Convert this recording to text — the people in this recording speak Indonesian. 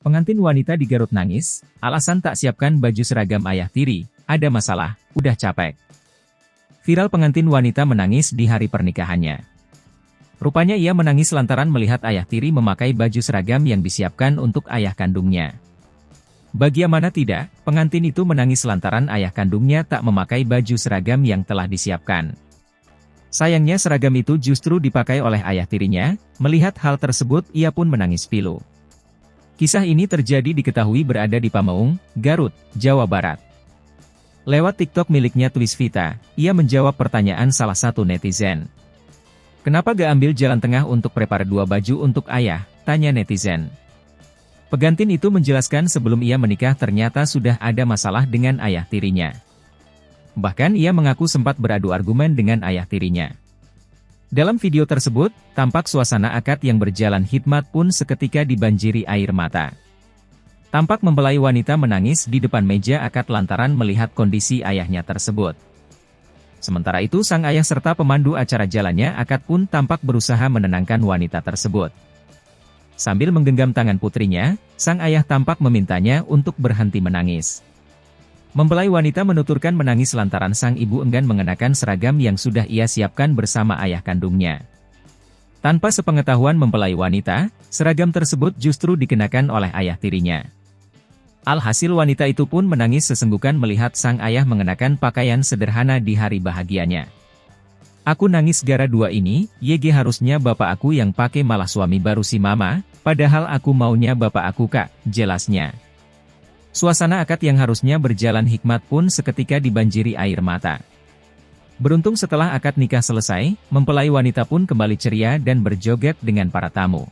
Pengantin wanita di Garut nangis, alasan tak siapkan baju seragam ayah tiri, ada masalah, udah capek. Viral pengantin wanita menangis di hari pernikahannya. Rupanya ia menangis lantaran melihat ayah tiri memakai baju seragam yang disiapkan untuk ayah kandungnya. Bagaimana tidak, pengantin itu menangis lantaran ayah kandungnya tak memakai baju seragam yang telah disiapkan. Sayangnya seragam itu justru dipakai oleh ayah tirinya, melihat hal tersebut ia pun menangis pilu. Kisah ini terjadi diketahui berada di Pamaung, Garut, Jawa Barat. Lewat TikTok miliknya Twisvita, ia menjawab pertanyaan salah satu netizen. Kenapa gak ambil jalan tengah untuk prepare dua baju untuk ayah, tanya netizen. Pengantin itu menjelaskan sebelum ia menikah ternyata sudah ada masalah dengan ayah tirinya. Bahkan ia mengaku sempat beradu argumen dengan ayah tirinya. Dalam video tersebut, tampak suasana akad yang berjalan hikmat pun seketika dibanjiri air mata. Tampak mempelai wanita menangis di depan meja akad lantaran melihat kondisi ayahnya tersebut. Sementara itu sang ayah serta pemandu acara jalannya akad pun tampak berusaha menenangkan wanita tersebut. Sambil menggenggam tangan putrinya, sang ayah tampak memintanya untuk berhenti menangis. Mempelai wanita menuturkan menangis lantaran sang ibu enggan mengenakan seragam yang sudah ia siapkan bersama ayah kandungnya. Tanpa sepengetahuan mempelai wanita, seragam tersebut justru dikenakan oleh ayah tirinya. Alhasil wanita itu pun menangis sesenggukan melihat sang ayah mengenakan pakaian sederhana di hari bahagianya. Aku nangis gara dua ini, YG harusnya bapak aku yang pakai malah suami baru si mama, padahal aku maunya bapak aku kak, jelasnya. Suasana akad yang harusnya berjalan hikmat pun seketika dibanjiri air mata. Beruntung setelah akad nikah selesai, mempelai wanita pun kembali ceria dan berjoget dengan para tamu.